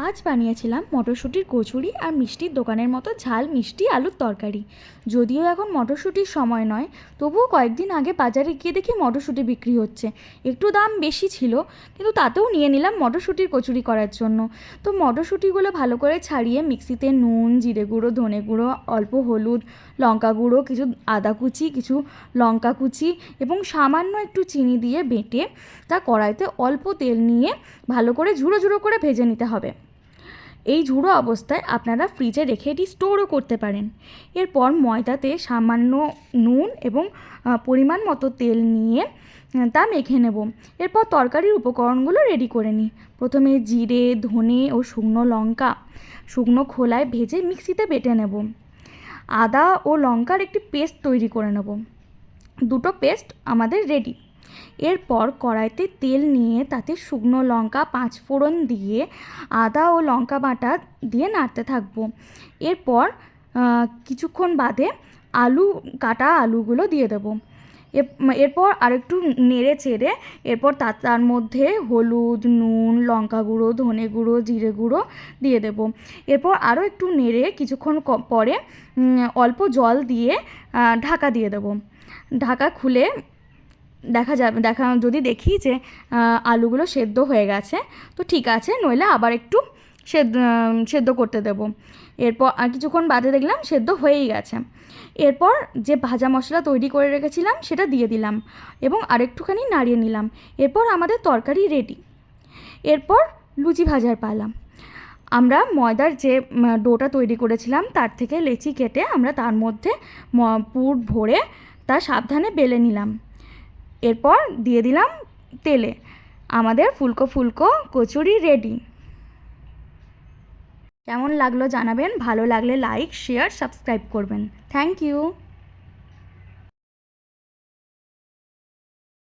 আজ বানিয়েছিলাম মটরশুঁটির কচুরি আর মিষ্টির দোকানের মতো ঝাল মিষ্টি আলুর তরকারি। যদিও এখন মটরশুঁটির সময় নয়, তবুও কয়েকদিন আগে বাজারে গিয়ে দেখি মটরশুঁটি বিক্রি হচ্ছে। একটু দাম বেশি ছিল, কিন্তু তাতেও নিয়ে নিলাম মটরশুঁটির কচুরি করার জন্য। তো মটরশুঁটিগুলো ভালো করে ছাড়িয়ে মিক্সিতে নুন, জিরে গুঁড়ো, ধনে গুঁড়ো, অল্প হলুদ, লঙ্কা গুঁড়ো, কিছু আদা কুচি, কিছু লঙ্কা কুচি এবং সামান্য একটু চিনি দিয়ে বেটে তা কড়াইতে অল্প তেল নিয়ে ভালো করে ঝুড়ো ঝুড়ো করে ভেজে নিতে হবে। এই ঝুড়ো অবস্থায় আপনারা ফ্রিজে রেখে এটি স্টোরও করতে পারেন। এরপর ময়দাতে সামান্য নুন এবং পরিমাণ মতো তেল নিয়ে তা মেখে নেব। এরপর তরকারির উপকরণগুলো রেডি করে নিই। প্রথমে জিরে, ধনে ও শুকনো লঙ্কা শুকনো খোলায় ভেজে মিক্সিতে বেটে নেব। আদা ও লঙ্কার একটি পেস্ট তৈরি করে নেব। দুটো পেস্ট আমাদের রেডি। এরপর কড়াইতে তেল নিয়ে তাতে শুকনো লঙ্কা, পাঁচ ফোড়ন দিয়ে আদা ও লঙ্কা বাটা দিয়ে নাড়তে থাকবো। এরপর কিছুক্ষণ বাদে কাটা আলুগুলো দিয়ে দেবো। এরপর আরেকটু নেড়ে চেড়ে এরপর তার মধ্যে হলুদ, নুন, লঙ্কা গুঁড়ো, ধনে গুঁড়ো, জিরে গুঁড়ো দিয়ে দেব। এরপর আরও একটু নেড়ে কিছুক্ষণ পরে অল্প জল দিয়ে ঢাকা দিয়ে দেবো। ঢাকা খুলে যদি দেখি যে আলুগুলো সেদ্ধ হয়ে গেছে তো ঠিক আছে, নইলে আবার একটু সেদ্ধ করতে দেব। এরপর কিছুক্ষণ বাদে দেখলাম সেদ্ধ হয়েই গেছে। এরপর যে ভাজা মশলা তৈরি করে রেখেছিলাম সেটা দিয়ে দিলাম এবং আরেকটুখানি নাড়িয়ে নিলাম। এরপর আমাদের তরকারি রেডি। এরপর লুচি ভাজার পালা। আমরা ময়দার যে ডোটা তৈরি করেছিলাম তার থেকে লেচি কেটে আমরা তার মধ্যে পুর ভরে তা সাবধানে বেলে নিলাম। এরপর দিয়ে দিলাম তেলে। আমাদের ফুলকো ফুলকো কচুরি রেডি। কেমন লাগলো জানাবেন। ভালো লাগলে লাইক, শেয়ার, সাবস্ক্রাইব করবেন। Thank you.